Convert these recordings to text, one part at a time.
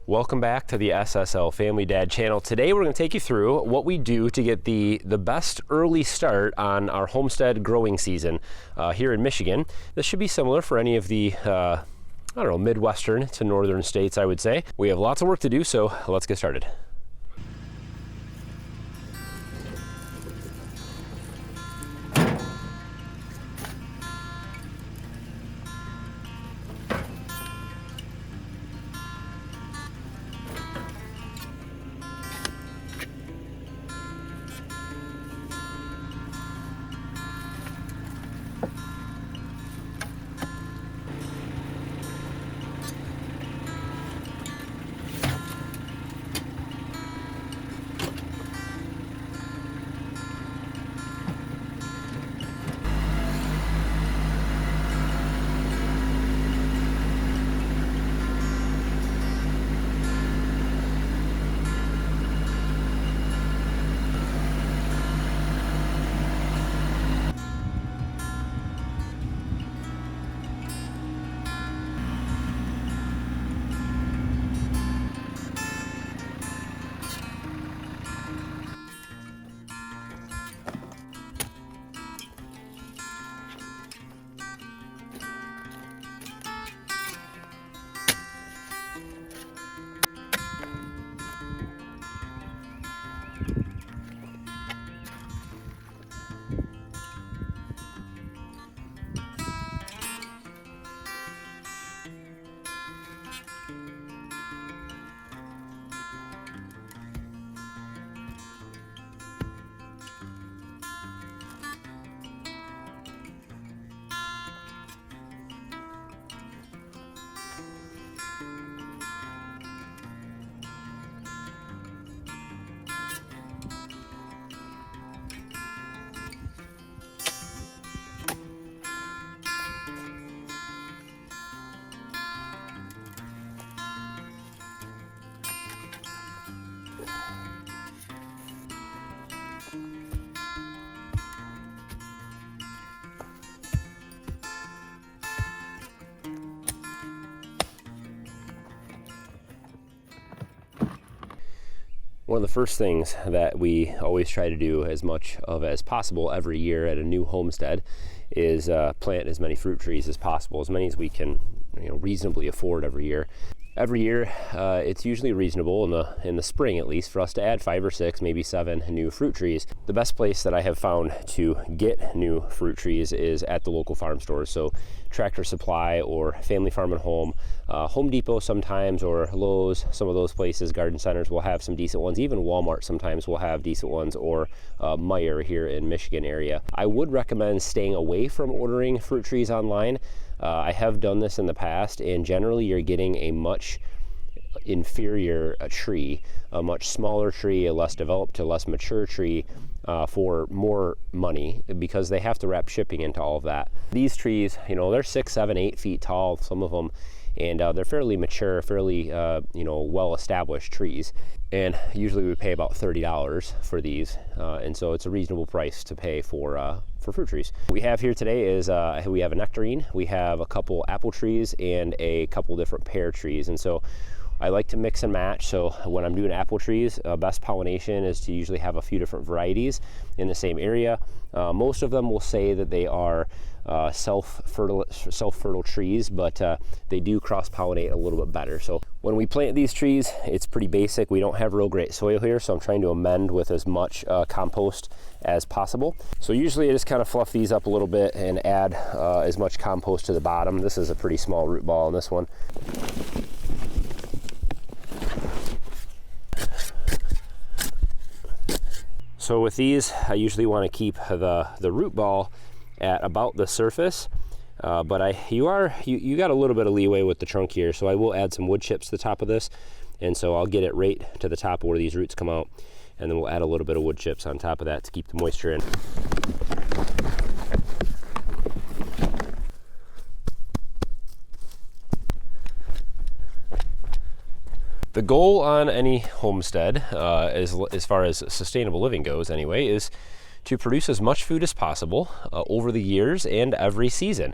Welcome back to the SSL Family Dad channel. Today we're going to take you through what we do to get the best early start on our homestead growing season here in Michigan. This should be similar for any of the I don't know, Midwestern to northern states, I would say. We have lots of work to do, so let's get started. One of the first things that we always try to do as much of as possible every year at a new homestead is plant as many fruit trees as possible, as many as we can reasonably afford every year. Every year, it's usually reasonable in the spring at least for us to add 5 or 6, maybe 7 new fruit trees. The best place that I have found to get new fruit trees is at the local farm stores. So Tractor Supply or Family Farm and Home, Home Depot sometimes, or Lowe's. Some of those places, garden centers, will have some decent ones. Even Walmart sometimes will have decent ones, or Meijer here in Michigan area. I would recommend staying away from ordering fruit trees online. I have done this in the past, and generally you're getting a much inferior tree, a much smaller tree, a less developed to less mature tree for more money, because they have to wrap shipping into all of that. These trees, they're 6, 7, 8 feet tall, some of them, and they're fairly mature, fairly well-established trees. And usually we pay about $30 for these, and so it's a reasonable price to pay for fruit trees. What we have here today is we have a nectarine, we have a couple apple trees, and a couple different pear trees. And so I like to mix and match. So when I'm doing apple trees, best pollination is to usually have a few different varieties in the same area. Most of them will say that they are self-fertile trees, but they do cross-pollinate a little bit better. So when we plant these trees, it's pretty basic. We don't have real great soil here, so I'm trying to amend with as much compost as possible. So usually I just kind of fluff these up a little bit and add as much compost to the bottom. This is a pretty small root ball in this one. So with these, I usually want to keep the root ball at about the surface, but you got a little bit of leeway with the trunk here, so I will add some wood chips to the top of this, and so I'll get it right to the top where these roots come out, and then we'll add a little bit of wood chips on top of that to keep the moisture in. The goal on any homestead, as far as sustainable living goes anyway, is to produce as much food as possible over the years and every season.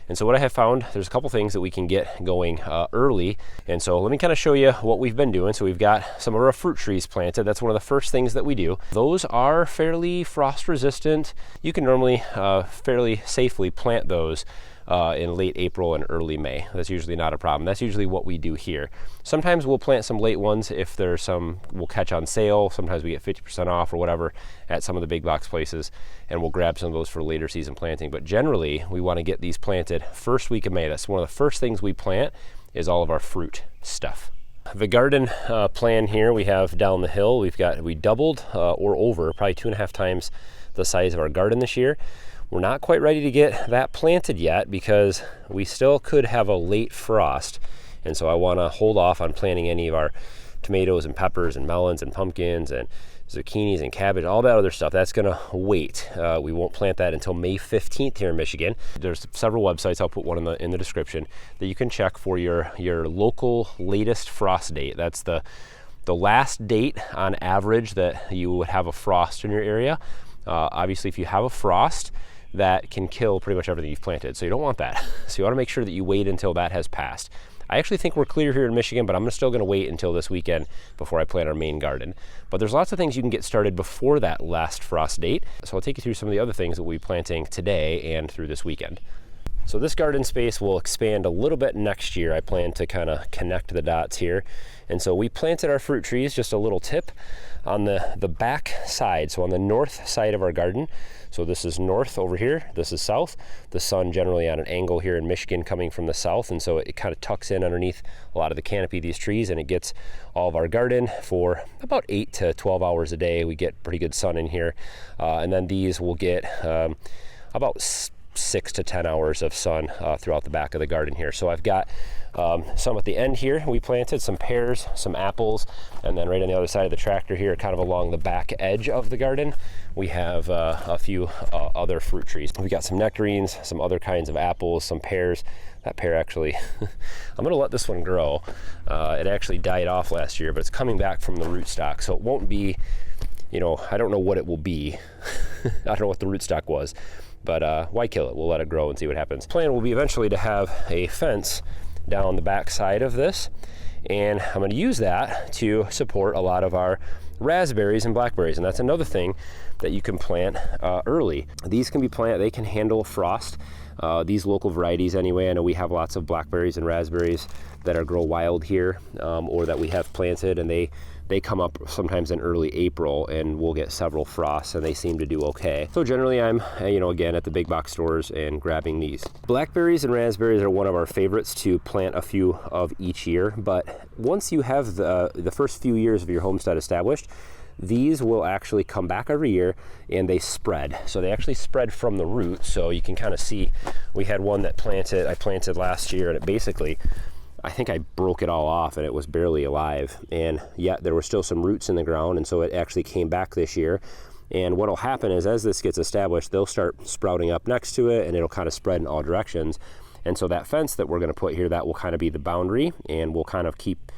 And so what I have found, there's a couple things that we can get going early. And so let me kind of show you what we've been doing. So we've got some of our fruit trees planted. That's one of the first things that we do. Those are fairly frost resistant. You can normally fairly safely plant those in late April and early May. That's usually not a problem. That's usually what we do here. Sometimes we'll plant some late ones if there's some we'll catch on sale. Sometimes we get 50% off or whatever at some of the big box places, and we'll grab some of those for later season planting. But generally, we want to get these planted first week of May. That's one of the first things we plant is all of our fruit stuff. The garden plan here we have down the hill. We doubled or over, probably 2.5 times the size of our garden this year. We're not quite ready to get that planted yet because we still could have a late frost. And so I want to hold off on planting any of our tomatoes and peppers and melons and pumpkins and zucchinis and cabbage, all that other stuff. That's going to wait. We won't plant that until May 15th here in Michigan. There's several websites, I'll put one in the description, that you can check for your local latest frost date. That's the last date on average that you would have a frost in your area. Obviously, if you have a frost, that can kill pretty much everything you've planted. So you don't want that. So you want to make sure that you wait until that has passed. I actually think we're clear here in Michigan, but I'm still going to wait until this weekend before I plant our main garden. But there's lots of things you can get started before that last frost date. So I'll take you through some of the other things that we'll be planting today and through this weekend. So this garden space will expand a little bit next year. I plan to kind of connect the dots here. And so we planted our fruit trees, just a little tip, on the back side, so on the north side of our garden. So this is north over here, this is south. The sun generally on an angle here in Michigan coming from the south, and so it kind of tucks in underneath a lot of the canopy of these trees, and it gets all of our garden for about 8 to 12 hours a day. We get pretty good sun in here, and then these will get about 6 to 10 hours of sun throughout the back of the garden here. So I've got some at the end here. We planted some pears, some apples, and then right on the other side of the tractor here, kind of along the back edge of the garden, we have a few other fruit trees. We got some nectarines, some other kinds of apples, some pears. That pear actually, I'm gonna let this one grow. It actually died off last year, but it's coming back from the rootstock, so it won't be, I don't know what it will be. I don't know what the rootstock was, but why kill it? We'll let it grow and see what happens. Plan will be eventually to have a fence down the back side of this, and I'm going to use that to support a lot of our raspberries and blackberries. And that's another thing that you can plant early. These can be planted, they can handle frost. These local varieties anyway. I know we have lots of blackberries and raspberries that grow wild here, or that we have planted, and they come up sometimes in early April, and we'll get several frosts, and they seem to do okay. So generally I'm, again, at the big box stores and grabbing these. Blackberries and raspberries are one of our favorites to plant a few of each year, but once you have the first few years of your homestead established, these will actually come back every year, and they spread. So they actually spread from the root. So you can kind of see, we had one that I planted last year, and it basically, I think I broke it all off and it was barely alive, and yet there were still some roots in the ground, and so it actually came back this year. And what will happen is, as this gets established, they'll start sprouting up next to it, and it'll kind of spread in all directions. And so that fence that we're going to put here, that will kind of be the boundary, and we'll kind of keep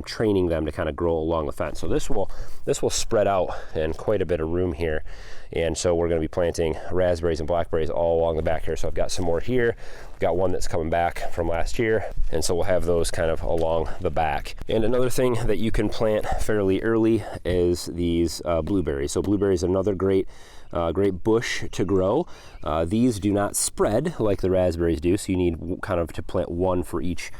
training them to kind of grow along the fence. So this will spread out in quite a bit of room here. And so we're going to be planting raspberries and blackberries all along the back here. So I've got some more here. I've got one that's coming back from last year. And so we'll have those kind of along the back. And another thing that you can plant fairly early is these blueberries. So blueberries are another great bush to grow. These do not spread like the raspberries do, so you need kind of to plant one for each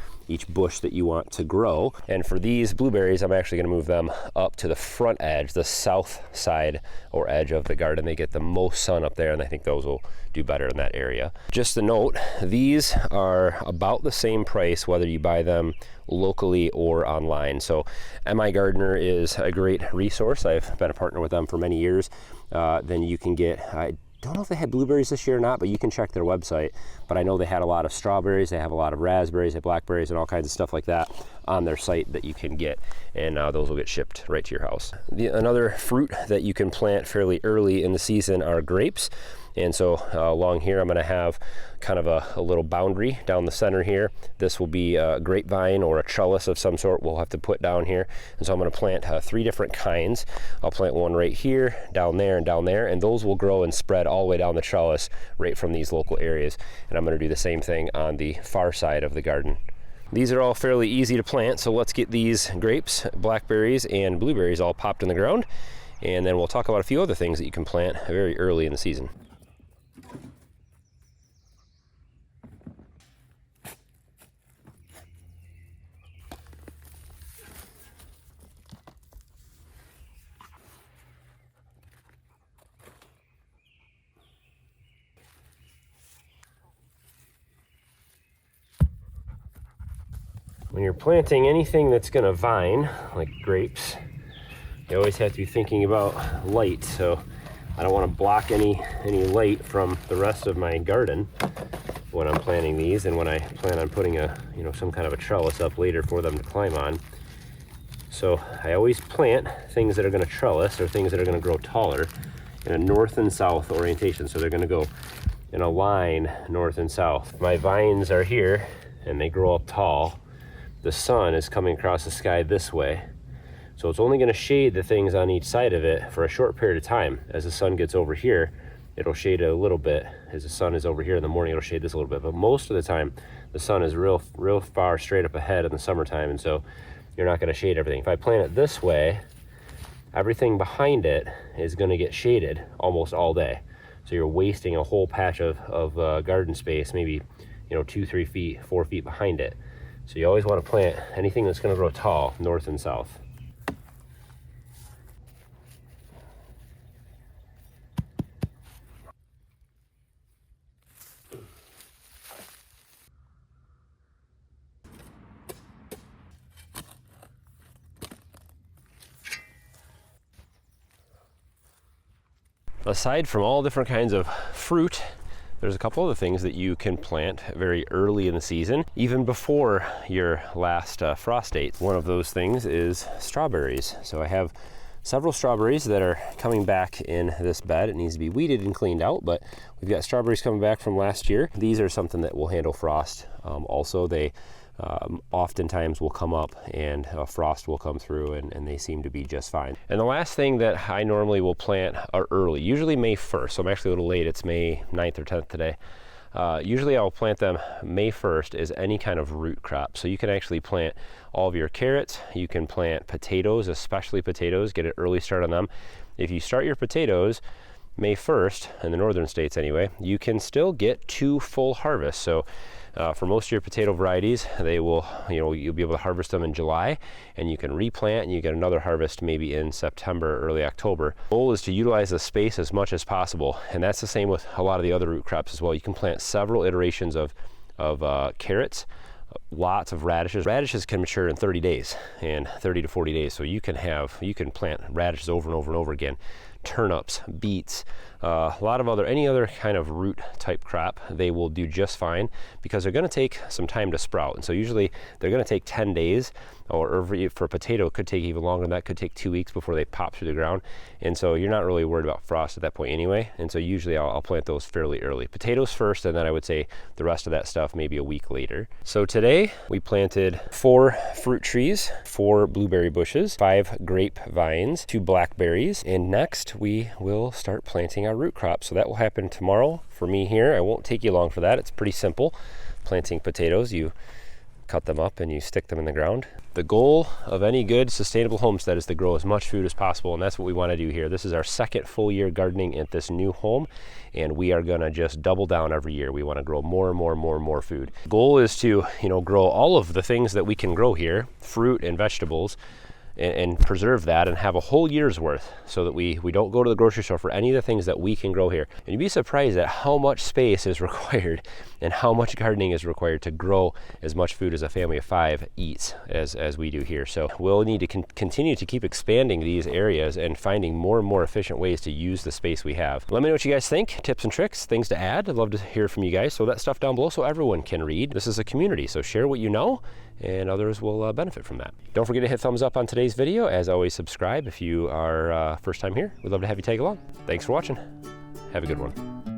bush that you want to grow. And for these blueberries, I'm actually going to move them up to the front edge, the south side or edge of the garden. They get the most sun up there, and I think those will do better in that area. Just a note, these are about the same price whether you buy them locally or online. So MI Gardener is a great resource. I've been a partner with them for many years. Then you can get, I don't know if they had blueberries this year or not, but you can check their website. But I know they had a lot of strawberries, they have a lot of raspberries, they have blackberries, and all kinds of stuff like that on their site that you can get, and those will get shipped right to your house. Another fruit that you can plant fairly early in the season are grapes. And so along here I'm going to have kind of a little boundary down the center here. This will be a grapevine or a trellis of some sort we'll have to put down here. And so I'm going to plant 3 different kinds. I'll plant one right here, down there, and those will grow and spread all the way down the trellis right from these local areas. And I'm going to do the same thing on the far side of the garden. These are all fairly easy to plant, so let's get these grapes, blackberries, and blueberries all popped in the ground, and then we'll talk about a few other things that you can plant very early in the season. When you're planting anything that's going to vine, like grapes, you always have to be thinking about light. So I don't want to block any light from the rest of my garden when I'm planting these, and when I plan on putting some kind of a trellis up later for them to climb on. So I always plant things that are going to trellis, or things that are going to grow taller, in a north and south orientation. So they're going to go in a line north and south. My vines are here and they grow up tall. The sun is coming across the sky this way, so it's only going to shade the things on each side of it for a short period of time. As the sun gets over here, it'll shade it a little bit. As the sun is over here in the morning, it'll shade this a little bit, but most of the time the sun is real far straight up ahead in the summertime, and so you're not going to shade everything. If I plant it this way, everything behind it is going to get shaded almost all day, so you're wasting a whole patch of garden space, maybe 2, 3 feet, 4 feet behind it. So you always want to plant anything that's going to grow tall, north and south. Aside from all different kinds of fruit, there's a couple other things that you can plant very early in the season, even before your last frost date. One of those things is strawberries. So I have several strawberries that are coming back in this bed. It needs to be weeded and cleaned out, but we've got strawberries coming back from last year. These are something that will handle frost. Also, they oftentimes will come up and frost will come through, and they seem to be just fine. And the last thing that I normally will plant are early, usually May 1st. So I'm actually a little late. It's May 9th or 10th today. Usually I'll plant them May 1st is any kind of root crop. So you can actually plant all of your carrots. You can plant potatoes, especially potatoes, get an early start on them. If you start your potatoes May 1st, in the northern states anyway, you can still get 2 full harvests. So for most of your potato varieties, they will, you'll be able to harvest them in July, and you can replant and you get another harvest maybe in September, early October. The goal is to utilize the space as much as possible, and that's the same with a lot of the other root crops as well. You can plant several iterations of carrots, lots of radishes. Radishes can mature in 30 days and 30 to 40 days, so you can plant radishes over and over and over again. Turnips, beets, any other kind of root type crop, they will do just fine because they're going to take some time to sprout. And so usually they're going to take 10 days, or for a potato it could take even longer than that. Could take 2 weeks before they pop through the ground. And so you're not really worried about frost at that point anyway. And so usually I'll plant those fairly early. Potatoes first, and then I would say the rest of that stuff maybe a week later. So today we planted 4 fruit trees, 4 blueberry bushes, 5 grape vines, 2 blackberries, and next we will start planting our root crops. So that will happen tomorrow for me here. I won't take you long for that. It's pretty simple. Planting potatoes, you cut them up and you stick them in the ground. The goal of any good sustainable homestead is to grow as much food as possible, and that's what we want to do here. This is our second full year gardening at this new home, and we are going to just double down every year. We want to grow more and more food. The goal is to, grow all of the things that we can grow here, fruit and vegetables, and preserve that and have a whole year's worth, so that we don't go to the grocery store for any of the things that we can grow here. And you'd be surprised at how much space is required and how much gardening is required to grow as much food as a family of 5 eats as we do here. So we'll need to continue to keep expanding these areas and finding more and more efficient ways to use the space we have. Let me know what you guys think, tips and tricks, things to add. I'd love to hear from you guys. So that stuff down below so everyone can read. This is a community, so share what you know and others will benefit from that. Don't forget to hit thumbs up on today's video. As always, subscribe if you are first time here. We'd love to have you tag along. Thanks for watching. Have a good one.